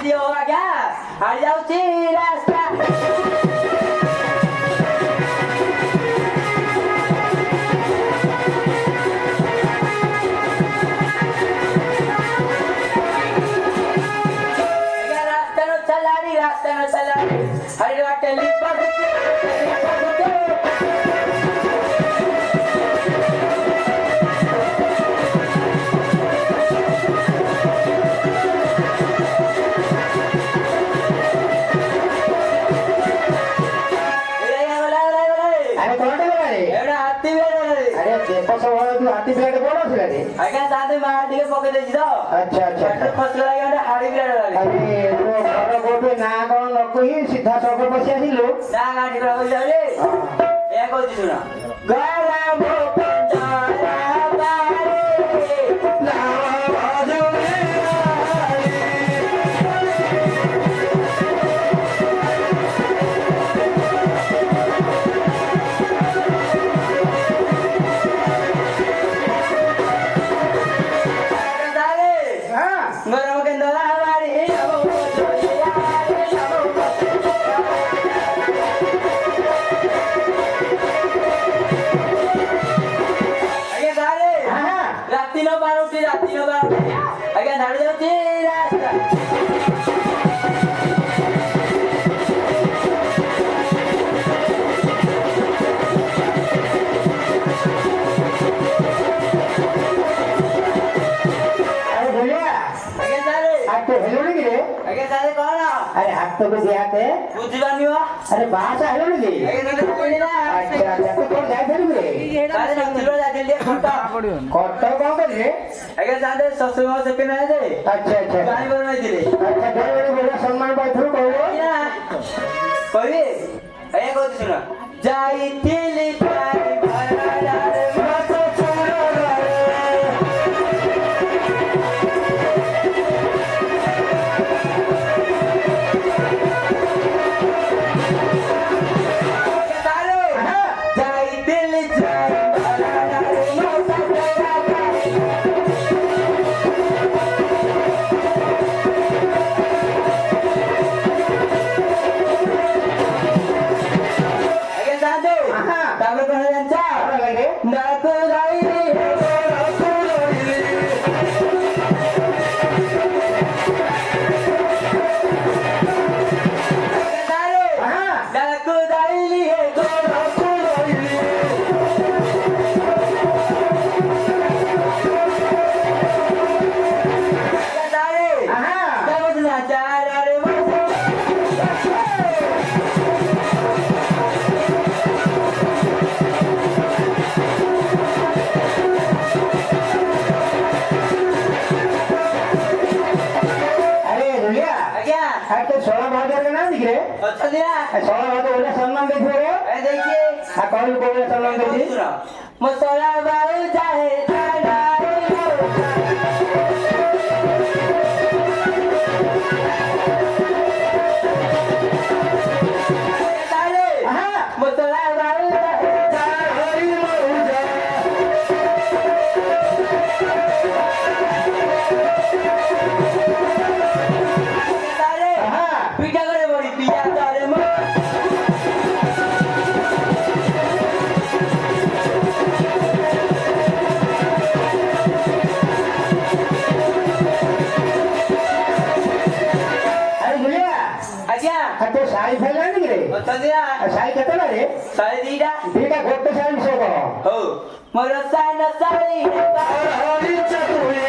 ଦିଅ ଆଜ୍ଞା ହାରି ଯାଉଛି ରାସ୍ତା रास्ता न चला हरी वाटे लिपा हाथी ब्लेड कौन ଥିଲା रे आगे साथे मार दिए पके देछि तो अच्छा अच्छा फसल लगा हाड़ी ब्लेड वाला अरे तो घर कोठे ना कोन न कहि सीधा सड़क बसी आसिलो ना गाड़ी पर बसी रे ए कहछि सुन गला भो पंजारा बारे ना भजोरे अरे हाथ तो कुछ याते बुझिबानी हो अरे बासा हेलो नी अच्छा अच्छा तो कोन जाय थली रे अरे नथिलो जाय ले खट्टा कट्टा कोन करे आगे जादे ससुर से के नाही दे अच्छा अच्छा गाड़ी बनवाई दिले अच्छा बड़े बड़े सम्मान पाइ थु कहबो कहबे ए कहत सुन जाई तिली पाई भराला रे मत छोड़ो रे अच्छा दिया सोला बाबू बोले सम्मान देखो रे ए देखिए आ कौन बोले सम्मान देखी मसाला बाऊ चाहे खाना मसाला बाऊ पिटा करे बड़ी पिया तारे मो तो साई फैलानी रे अच्छा दिया साई केतला रे साई दीदा दीदा गोटे साई सब हो मोर साई न साई हरी चतुरी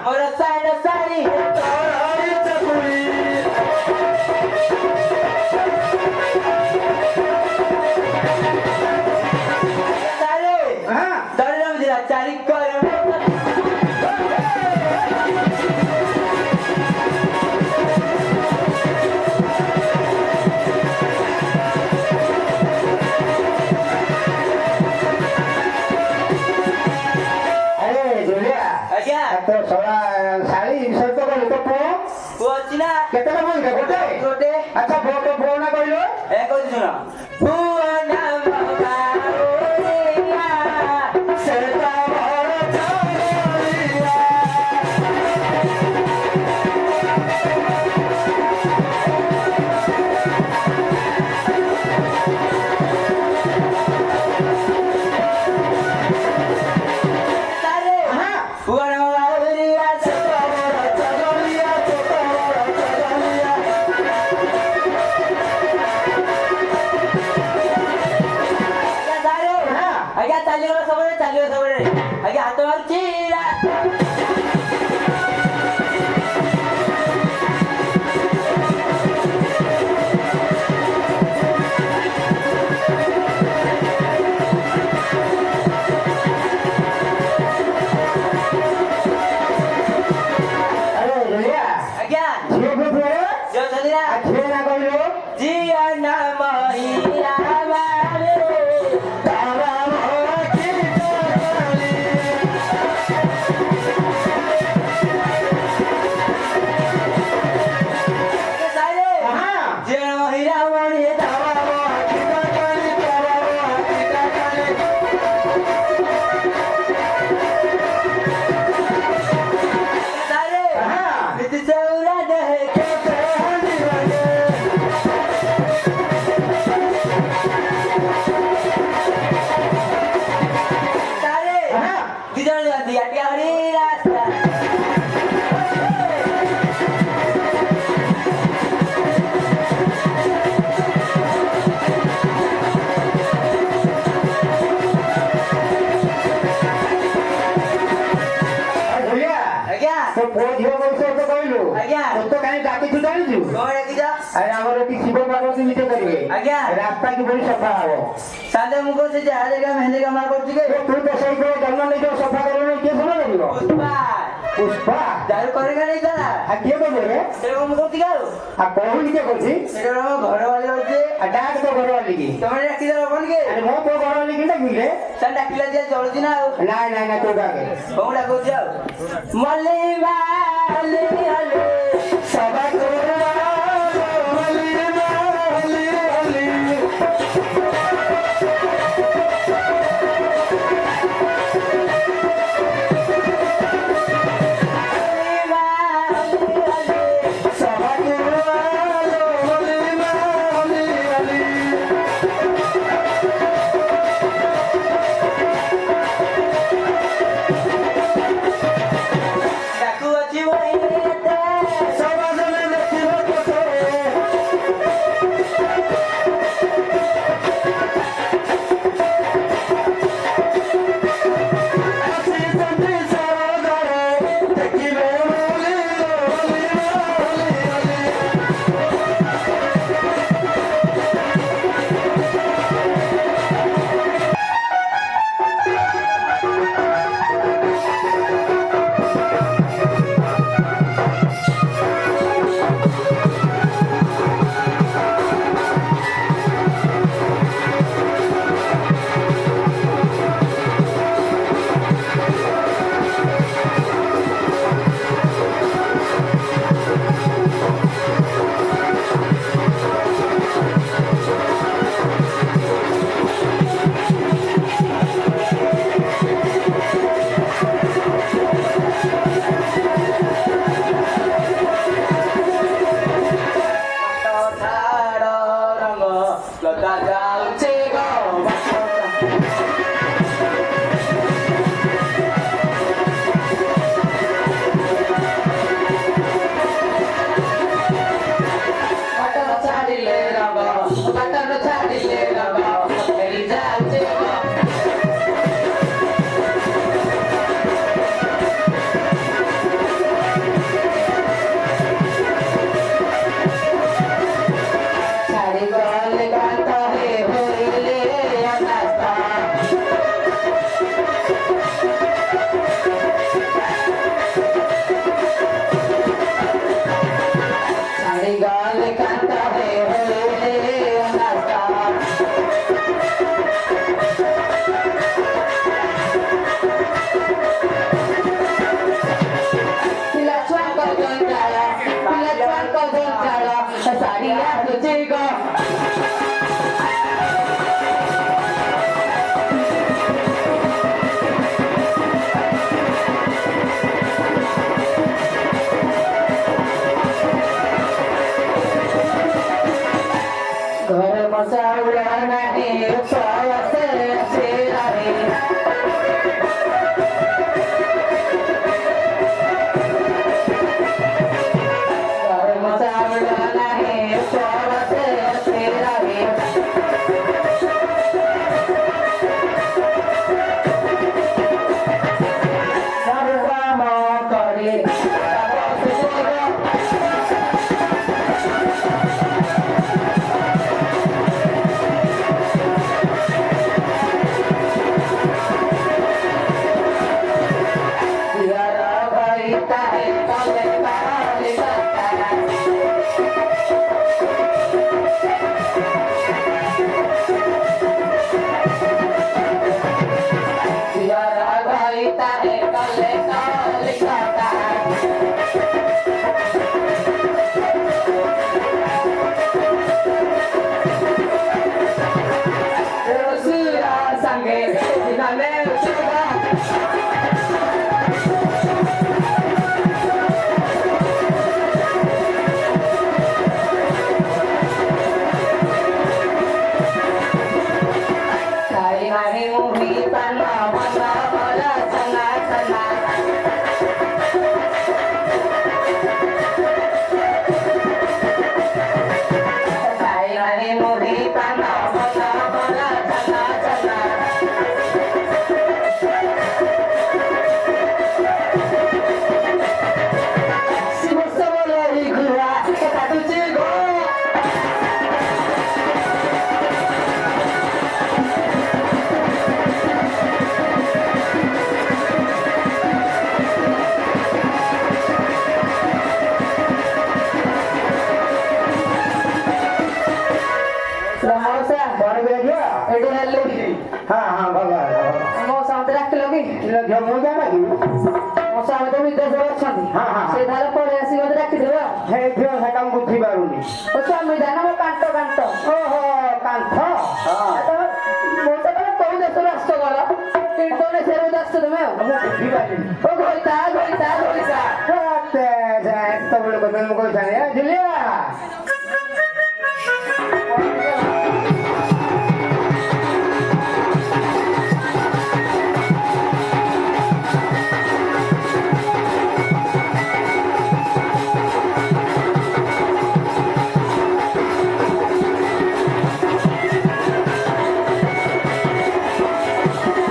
मोर साई न साई हरी चतुरी चारी कर तो सोला साड़ी इंसर्ट तो कर तो पो अच्छी ना केतला बोल के गोटे गोटे अच्छा फोटो ना कहलो ए कोइ सुन पुआना बाबा ଚାଲିଗଲା ସବୁବେଳେ ଚାଲିବ ସବୁବେଳେ ଆଜ୍ଞା ହାତ ମାରୁଛି ଆରେ ଝିଅ ଆଜ୍ଞା ଝିଅ ଜୟ ସଦିରା ଝିଅ ନା କହିଲୁ ଜିଆ ନାମ ହୀରା ବାରେ ତାରା ମୋତି ତୋଳି ସାଇରେ ହଁ ଜିଆ ନାମ ହୀରା ମଣି ତାରା ମୋତି ତୋଳି ତାରା ମୋତି ତୋଳି ସାଇରେ ହଁ ନିତି ଚౌରା ଦେଖେ ହନି ବନେ ସାଇରେ ହଁ ଦି ଜଣ ଯାଆନ୍ତି ଆଟିଆ ହରି ରାସ୍ତା ଝିଅ ଆଜ୍ଞା ତୋ ପୁଅ ଝିଅ ବୟସ ତ କହିଲୁ ଆଜ୍ଞା। ତୋ ତ କାହିଁ ଡାକିଛୁ ଜାଣିଛୁ କଣ ଡାକିଛ ଆରେ ଆମର ଏଠି ଶିବ ପାର୍ବତୀ ନିଜ କରିବେ ଆଜ୍ଞା। ରାସ୍ତା କିପରି ସଫା ହବ ସାନ୍ତେ ମୁଁ କହୁଛି ଯାହା ଜାଗା ମେହେନ୍ଦି କାମ କରୁଛି କି ତୁ ତ ସେଇ ପୁଅ ଜନ୍ମ ନେଇକି ସଫା କରିବୁ କିଏ ଭଲ କରିବ ପୁଷ୍ପା ପୁଷ୍ପା ଯାହାର କରିକା ନେଇ ତାରା ଆଉ କିଏ କରିବ ରେ ସେଟା କଣ ମୁଁ କହୁଛି କି ଆଉ କହୁନି କିଏ କରୁଛି ସେଟା ଆମ ଘର ବାଲି ରହୁଛି ଆଉ ଡାକ ତ ଘର ବାଲିକି ତମେ ଡାକିଦେଲ ହବନି କି ଆରେ ମୋ ତୋ ଘର ବାଲିକି ଡାକିଲେ ସେ ଡାକିଲା ଦିଆ ଚଳୁଛି ନା ଆଉ ନାଇଁ ନାଇଁ ନାଇଁ ତୁ ଡାକେ କଣ ଡାକୁଛି ଆଉ ମଲ୍ଲି ମାଲି ହଲି ସବା କରିବା ହଲି ହଲି ହଲି ମଲ୍ଲି ମାଲି ହଲି ସବା କରିବା ହଲି ହଲି ହଲି ଡାକୁ ଅଛି ବହି ସବା ଆମେ ଖାଇ ନାହିଁ ମୁହି ପାନ ମନ ମନ ସନା ସନା ଖାଇ ନାହିଁ ମୁହି ପାନ ମନ ମନ ସନା ସନା ଶିବ ସବର ଘୁରା କାଟୁଛି ଗୋ ମଉସା କଣ ବି ଝିଅ ଏଠି ହେଲେ ହଁ ହଁ ଭଲ ମଉସା ମତେ ଡାକିଲ କି ଝିଅ ମୁଁ ଜାଣା କି ମଉସା ଆମେ ତ ବିଦେଶରେ ଅଛନ୍ତି ହଁ, ହଁ। ସେ ତାହେଲେ ପଳେଇ ଆସିକି ମତେ ଡାକିଦେବେ ଆଉ ହେ ଝିଅ ସେଟା ମୁଁ ବୁଝିପାରୁନି ଓ ସ୍ୱାମୀ ଜାନ ମୋ କାଣ୍ଟ କାଣ୍ଟ ଓହୋ କାନ୍ଥ ଆଉ ତମେ ମଉସା ତମେ କୋଉ ଦେଶରୁ ଆସିଛ କର ଇଣ୍ଡୋନେସିଆରୁ ଆସିଛ ତମେ ଆଉ ମୁଁ ବୁଝିପାରିନି ଓ ଘଇତା ଘଇତା ଘଇତା ଏତେବେଳେ କଥା ମୁଁ କହିଥାନ୍ତି ଝିଲିଆ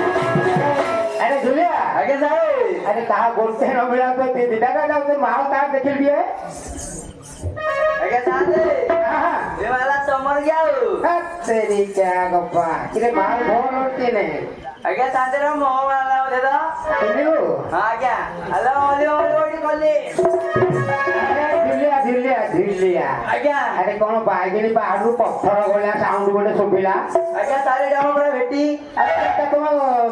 अरे झुलिया ଆଜ୍ଞା ସାର୍ अरे कहा बोलते हैं मिला तो दीदा का जाओ माल कार देख लिए ଆଜ୍ଞା ସାର୍ ଏ ବାଲା ତମର ଯାଉ तेरी क्या गप्पा किरे माल भोर होती ने ଆଜ୍ଞା ସାର୍ ମୋ ବାଲା ବୋଧେ ତ सुनियो ହଁ ଆଜ୍ଞା ହ୍ୟାଲୋ ଓଲି ଓଲି ଓଲି କଲି अरे झुलिया झुलिया झुलिया ଆଜ୍ଞା अरे कौन बागिनी बाहर पत्थर गलिया साउंड गोटे सुबिला ଆଜ୍ଞା ସାର୍ ଏଇଟା ଆମର ଭେଟି अरे एटा तुम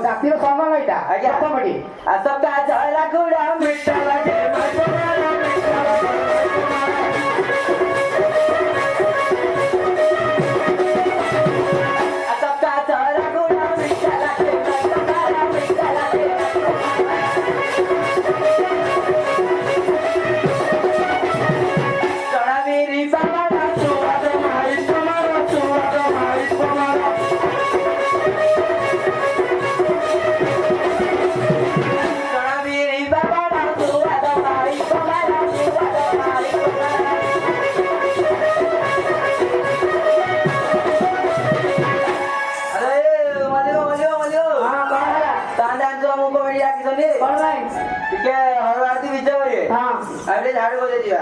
जातिर सम्मान एटा ଆଜ୍ଞା प्रथमटी ସପ୍ତାହ ଝଇଲା କୁଡ଼ା ମିଠା ଲାଗେ ସପ୍ତାହ ଝଇଲା କୁଡ଼ା ମିଠା ଲାଗେ ମିଠା ଲାଗେ ଚଣା ବିରି ବାବା ସୁଆଦ ମାଇ ତମର ସୁଆଦ ମାଇ ତମର ଚଣା ବିରି ବାବା ସୁଆଦ ମାଇ ତମର ସୁଆଦ ମାଇ ତମର ଆରେ ମଲିଓ हां कौन है ତାହେଲେ ଆଜି ଆମକୁ କମିଟି ଡାକିଛନ୍ତି कौन भाई ଟିକେ ହଳ ଆରତି ବିଜୟ କରିବେ हां ଆମେ ଟିକେ ଝାଡୁ ବଜେଇ ଯିବା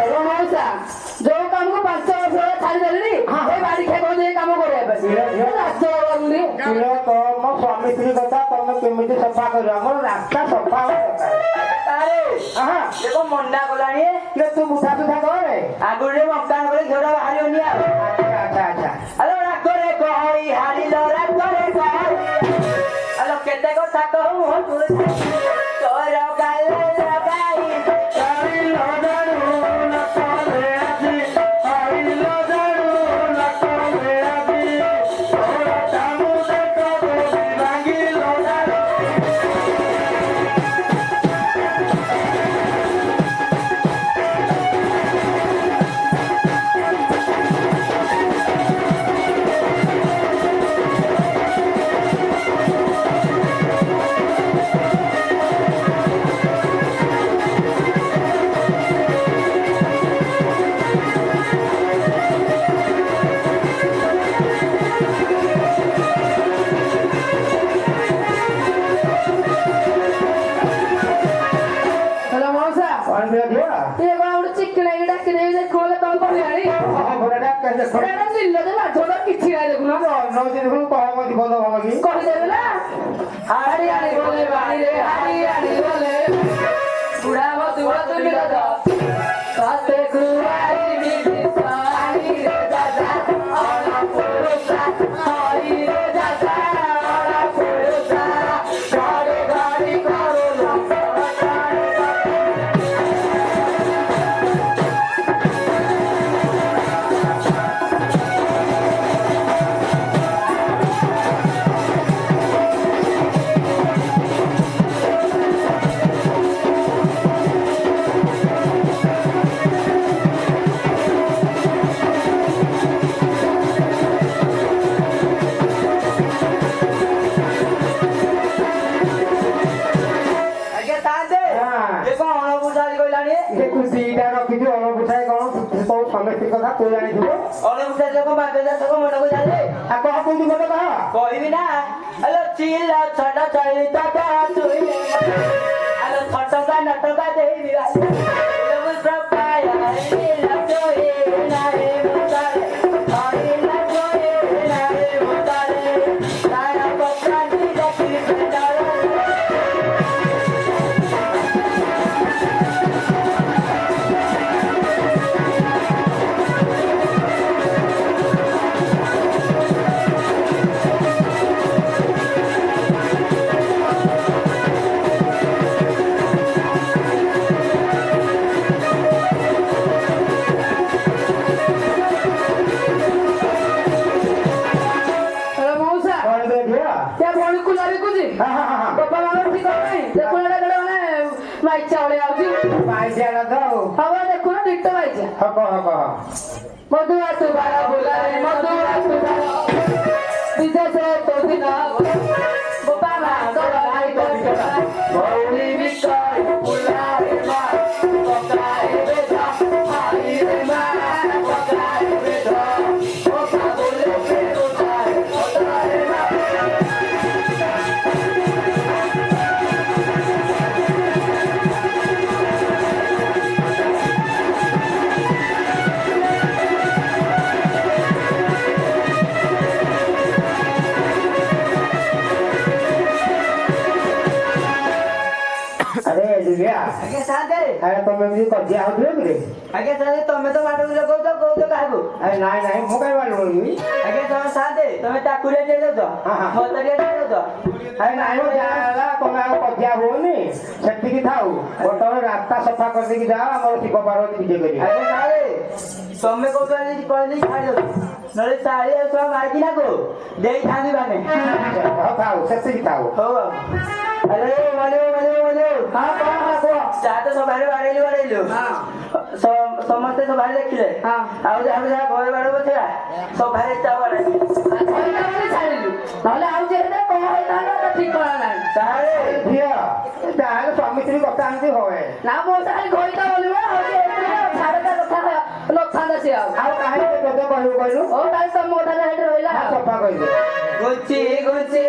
एगो मौसा ଯୋଉ କାମକୁ 5 ବର୍ଷ ହେଲା ଛାଡ଼ିଦେଲିଣି ଏ ବାଡ଼ି ଖେଳ ଦେଇ କାମ କରିବା ପାଇଁ ରାଜ୍ୟ ବାବୁନି ଝିଅ ତ ମୋ ସ୍ୱାମୀ ସ୍ତ୍ରୀ କଥା ତମେ କେମିତି ସଫା କରିବ ଆମର ରାସ୍ତା ସଫା ହବା ଦରକାର ଆରେ ହଁ ଦେଖ ମଣ୍ଡା କଲାଣି ଲେ ତୁ ମୁଠା ସୁଠା କରେ ଆଗରୁ ଟିକେ ମକା କଲେ ଘୋଡ଼ା ବାହାରିବନି ଆଉ ଆଚ୍ଛା ଆଚ୍ଛା ଆଚ୍ଛା ଆଲୋ ରାଗରେ କହି ହାରିଲ ରାଗରେ କହି ଆଲୋ କେତେ କଥା କହୁ ତୋର ଗାଲ ଲଗାଇ କରିଲ ଜାଣୁ ନ କଲେ ଆଜି କରିଲ ଜାଣୁ ନ କଲେ ଆଜି ତୋର କାମ ଦେଖ ବୋଲି ଭାଙ୍ଗିଲ ଜାଣୁ हेलो मौसा कौन भी ଝିଅ ये कौन उड़ चिकन है डा के दे खोले कौन बोल यानी ହଁ ଘୋଡ଼ାଟା କେତେ ଦେଖ ଏଟା ନିଲ ଦେ ଲାଠର କିଛି ନାହିଁ ଦେଖୁନ ନଉଛି ଦେଖୁନ କହ ମତେ ଭଲ ହବ କି କହିଦେବେ ନା ହାରି ହାରି ବୋଲେ ବାଣିରେ ହାରି ହାରି ବୋଲେ ବୁଢା ମଧୁର ତୁମି ରଜ ସତେ କୁଆରି ବିଧି ସାରି ରେ ଦାଦା ଅଣ ପୁରୁଷା ହରି ରେ ଦାଦା ଅଣ ପୁରୁଷା ଘରେ ଘରି କରୁଲ ସେ ତୁ ଦିଟା ରଖିଛୁ ଅନୁଭୂଷାଏ କଣ ତୋ ସମସ୍ତ କଥା ତୁ ଜାଣିଥିବୁ ଅନୁଭୂଷା ଯୋଗ ବାଦ ଯାକ ମନକୁ ଜାଣେ ଆଉ କହ କେମିତି ମତେ କହ କହିବି ନା ଆଲୋ ଚିଲା ଛଟ ଚଳିତ ଚୁଇଲେ ଆଲୋ ଛଟକା ନଟକା ଦେଇ ଲବୁ ପ୍ରପାୟ ଲଚୋଏ ନାରେ ମୁତାରେ ହରି ଲଚୋଏ ନାରେ ମୁତାରେ ତାରା ପକାନି ଦେଖି ବେଡାରେ मधुआ तुम्हारा बोला रे मधुआ तुम्हारा विदेश तो दिना गोपाला तोरा भाई बच्चा भौली विकर बोला रे मां पकाए बेटा आई रे मां पकाए बेटा ओका बोले पे उठाए रे मां अरे दुनिया आगे साथे अरे तुम एमती कजिया होथिले कि आगे साथे तमे तो बाटो लगौ तो काहबो अरे नाଇଁ ନାଇଁ ମୁଁ କାଇଁ ବାଡୁନି आगे तमे साथे तमे ताकुले देलो तो मतरिया देलो तो अरे ନାଇଁ ମୋ जाला ତମେ ଆଉ କଜିଆ ହୋନି ସେତିକି ଥାଉ ବର୍ତ୍ତମାନ ରାସ୍ତା ସଫା କରିଦେଇକି ଯାଅ ଆମର ଶିବ ପାର୍ବତୀ ବିଜେ କରିବେ आगे सारे तमे को कहली छाड़ दो नले साड़ी और सब मारकी ना को देई थानी बाने ଥାଉ ସେତିକି ଥାଉ हो अरे मालो हां को चाहते सब बारे हां समस्त सब बारे देखिले हां आउ जा हम जा घर बारे बछा सब बारे चा बारे बारे छाड़िलु नले आउ जे रे को होइता ना ठीक करा ना सारे ଝିଅ ତାହେଲେ ସ୍ୱାମୀ ସ୍ତ୍ରୀ କଥା ଏମିତି ହୁଏ ना मो सारी घोइता बोलबा आउ जे छाड़ता କଥା ନଥାନ୍ତା ସେ ଆଉ କାହିଁକି ତୋତେ କହିବୁ କହିଲୁ ଓ ତାଇ ତ ମୋଟା ହେଡ ରହିଲା ସଫା କରିଦେ ଗୁଚି ଗୁଚି